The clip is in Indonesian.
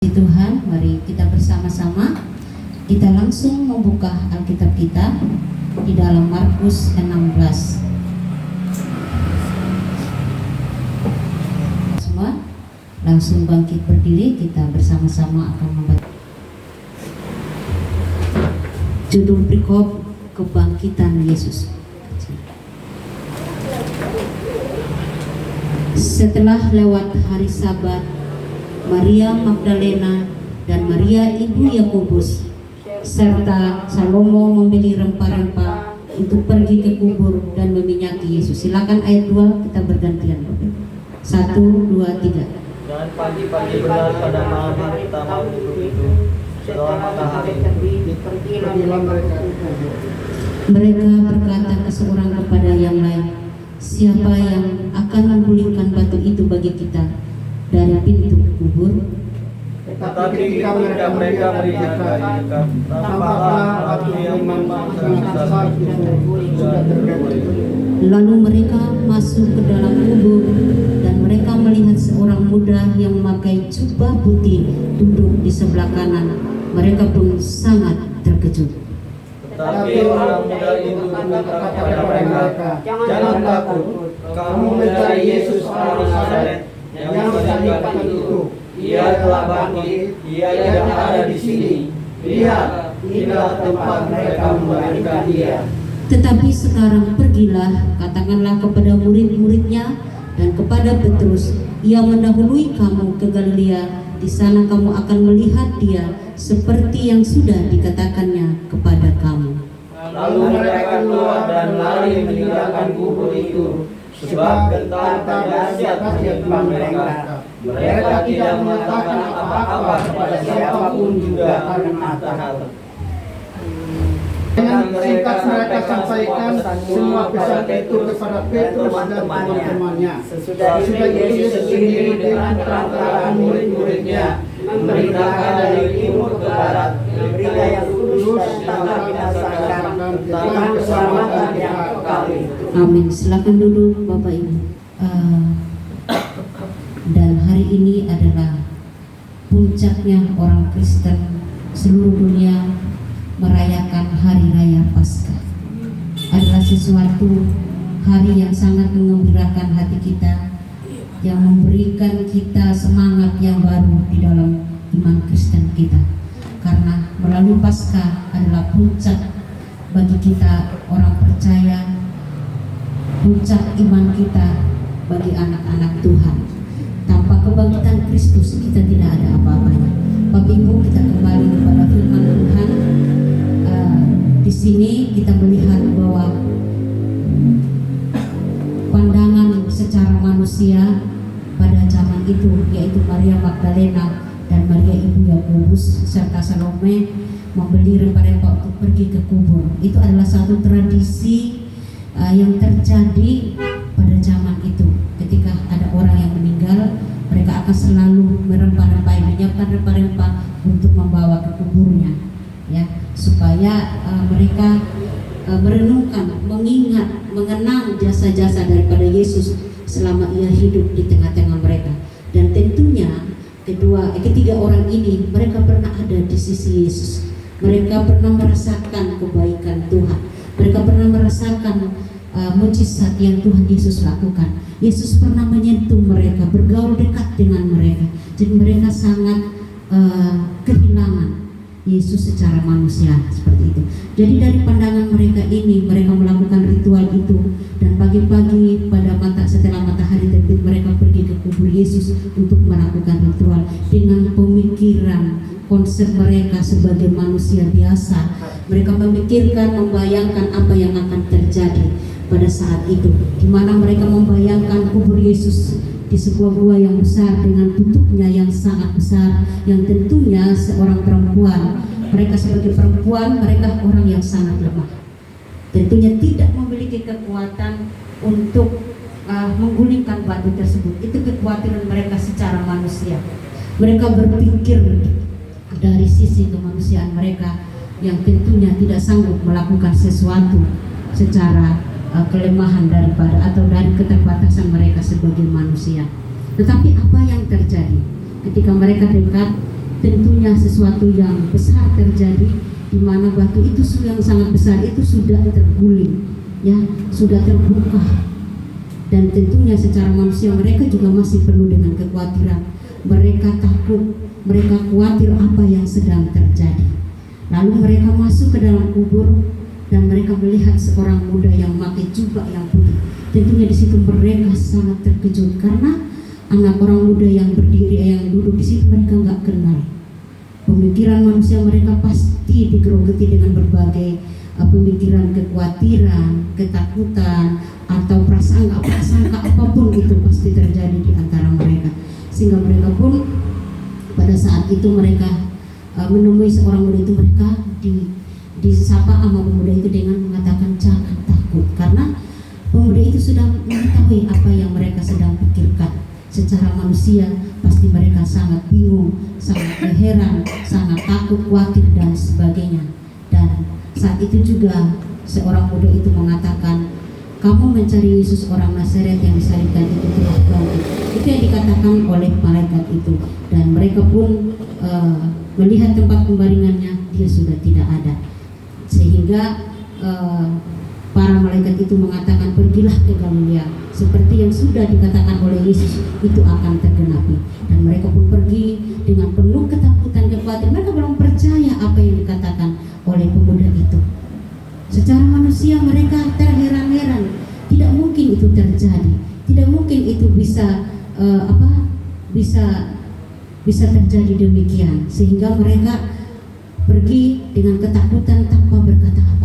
Tuhan, mari kita bersama-sama kita langsung membuka Alkitab kita di dalam Markus 16. Semua langsung bangkit berdiri, kita bersama-sama akan membaca. Judul perikop Kebangkitan Yesus. Setelah lewat hari Sabat, Maria Magdalena dan Maria ibu Yakobus serta Salomo membeli rempah-rempah untuk pergi ke kubur dan meminyaki Yesus. Silakan ayat 2 kita bergantian. 1, 2, 3. Dan pagi-pagi benar pada malam hari pertama itu setelah matahari terbit pergilah mereka. Mereka berkata ke seorang kepada yang lain, siapa yang akan menggulingkan batu itu bagi kita dari pintu kubur? Tetapi ketika mereka melihat dari dekat, tampaklah batu yang memang sangat besar itu sudah terguling. Lalu mereka masuk ke dalam kubur dan mereka melihat seorang muda yang memakai jubah putih duduk di sebelah kanan. Mereka pun sangat terkejut. Tetapi orang muda itu berkata kepada mereka, jangan takut, kamu mencari Yesus orang Nazaret yang disalibkan itu. Ia telah bangkit, ia tidak ada di sini. Lihat, inilah tempat mereka membaringkan dia. Tetapi sekarang pergilah, katakanlah kepada murid-muridnya dan kepada Petrus, ia mendahului kamu ke Galilea. Di sana kamu akan melihat dia seperti yang sudah dikatakannya kepada kamu. Lalu mereka keluar dan lari meninggalkan kubur itu, sebab gentar dahsyat menimpa mereka. Mereka tidak mengatakan apa-apa kepada siapapun juga karena takut. Dengan singkat mereka sampaikan semua pesan itu kepada Petrus dan teman-temannya. Sesudah itu Yesus sendiri dengan perantaraan murid-muridnya memberitakan dari timur ke barat berita yang kudus dan tak binasakan tentang keselamatan yang kekal itu. Amin. Silakan duduk Bapak Ibu. Dan hari ini adalah puncaknya orang Kristen seluruh dunia merayakan Hari Raya Paskah. Adalah sesuatu hari yang sangat mengembirakan hati kita, yang memberikan kita semangat yang baru di dalam iman Kristen kita. Karena melalui Paskah adalah puncak bagi kita orang percaya, puncak iman kita bagi anak-anak Tuhan. Tanpa kebangkitan Kristus kita tidak ada apa-apanya. Bapak Ibu, kita kembali kepada firman Tuhan. Di sini kita melihat bahwa pandangan secara manusia pada zaman itu, yaitu Maria Magdalena dan Maria ibu Yakobus serta Salome membeli rempah-rempah untuk pergi ke kubur. Itu adalah satu tradisi yang terjadi pada zaman itu. Ketika ada orang yang meninggal, mereka akan selalu menyiapkan rempah-rempah untuk membawa ke kuburnya, ya, supaya mereka merenungkan, mengingat, mengenang jasa-jasa daripada Yesus selama ia hidup di tengah-tengah mereka. Dan tentunya ketiga orang ini mereka pernah ada di sisi Yesus. Mereka pernah merasakan kebaikan Tuhan. Mereka pernah merasakan mujizat yang Tuhan Yesus lakukan. Yesus pernah menyentuh mereka, bergaul dekat dengan mereka. Jadi mereka sangat kehilangan Yesus secara manusia seperti itu. Jadi dari pandangan mereka ini, mereka melakukan ritual itu. Dan pagi-pagi setelah matahari terbit, mereka pergi ke kubur Yesus untuk melakukan ritual dengan pemikiran konsep mereka sebagai manusia biasa. Mereka memikirkan, membayangkan apa yang akan terjadi pada saat itu, di mana mereka membayangkan kubur Yesus di sebuah gua yang besar dengan tutupnya yang sangat besar, yang tentunya seorang perempuan. Mereka sebagai perempuan, mereka orang yang sangat lemah. Tentunya tidak memiliki kekuatan untuk menggulingkan batu tersebut. Itu kekhawatiran mereka secara manusia. Mereka berpikir dari sisi kemanusiaan mereka yang tentunya tidak sanggup melakukan sesuatu secara kelemahan daripada atau dari keterbatasan mereka sebagai manusia. Tetapi apa yang terjadi ketika mereka dekat tentunya sesuatu yang besar terjadi, di mana batu itu yang sangat besar itu sudah terguling, ya, sudah terbuka. Dan tentunya secara manusia mereka juga masih penuh dengan kekhawatiran. Mereka takut, mereka khawatir apa yang sedang terjadi. Lalu mereka masuk ke dalam kubur dan mereka melihat seorang muda yang memakai jubah yang putih. Tentunya di situ mereka sangat terkejut karena anak orang muda yang berdiri, yang duduk di situ mereka nggak kenal. Pemikiran manusia mereka pasti digerogoti dengan berbagai pemikiran kekhawatiran, ketakutan, atau prasangka apapun itu pasti terjadi di antara mereka. Sehingga mereka pun pada saat itu mereka menemui seorang muda itu, mereka disapa sama pemuda itu dengan mengatakan jangan takut, karena pemuda itu sudah mengetahui apa yang mereka sedang pikirkan. Secara manusia pasti mereka sangat bingung, sangat heran, sangat takut, khawatir dan sebagainya. Dan saat itu juga seorang muda itu mengatakan, kamu mencari Yesus orang Nazaret yang disalibkan itu telah bangkit. Itu yang dikatakan oleh malaikat itu. Dan mereka pun melihat tempat pembaringannya, dia sudah tidak ada. Sehingga para malaikat itu mengatakan, pergilah ke Galilea, seperti yang sudah dikatakan oleh Yesus itu akan tergenapi. Dan mereka pun pergi dengan penuh ketakutan, kekhawatiran. Mereka belum percaya apa yang dikatakan oleh pemuda itu. Secara manusia mereka terheran-heran, tidak mungkin itu terjadi, tidak mungkin itu bisa bisa terjadi demikian. Sehingga mereka pergi dengan ketakutan tanpa berkata apa.